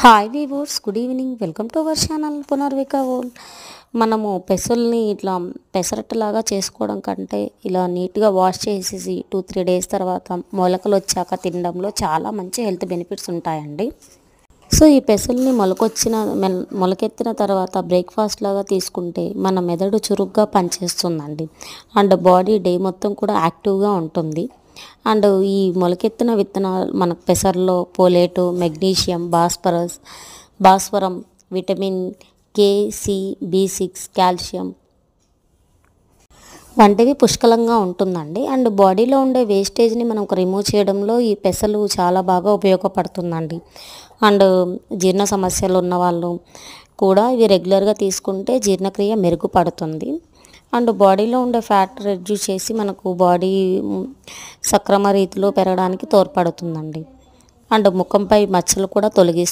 Hi weavers, good evening. Welcome to our channel Punarvika world. మనము పెసల్ని ఇట్లా పెసరట్టులాగా చేసుకోవడం కంటే ఇలా నీట్గా వాష్ చేసేసి 2-3 డేస్ తర్వాత మొలకలు వచ్చాక తినడంలో చాలా మంచి హెల్త్ బెనిఫిట్స్ ఉంటాయండి. సో ఈ పెసల్ని మొలకెత్తిన తర్వాత బ్రేక్ఫాస్ట్ లాగా తీసుకుంటే మన మెదడు చురుగ్గా పనిచేస్తుందండి. అండ్ బాడీ డే మొత్తం కూడా యాక్టివ్గా ఉంటుంది. అండ్ ఈ మొలకెత్తిన విత్తనాలు మన పెసర్లో పోలేటు, మెగ్నీషియం, భాస్వరం, vitamin K, C, B6, calcium వంటివి పుష్కలంగా ఉంటుందండి. అండ్ బాడీలో ఉండే వేస్టేజ్ని మనం రిమూవ్ చేయడంలో ఈ పెసలు చాలా బాగా ఉపయోగపడుతుందండి. అండ్ జీర్ణ సమస్యలు ఉన్నవాళ్ళు కూడా ఇవి రెగ్యులర్గా తీసుకుంటే జీర్ణక్రియ మెరుగుపడుతుంది. అండ్ బాడీలో ఉండే ఫ్యాట్ రెడ్యూస్ చేసి మనకు బాడీ సక్రమ రీతిలో పెరగడానికి తోడ్పడుతుందండి. అండ్ ముఖంపై మచ్చలు కూడా తొలగిస్తుంది.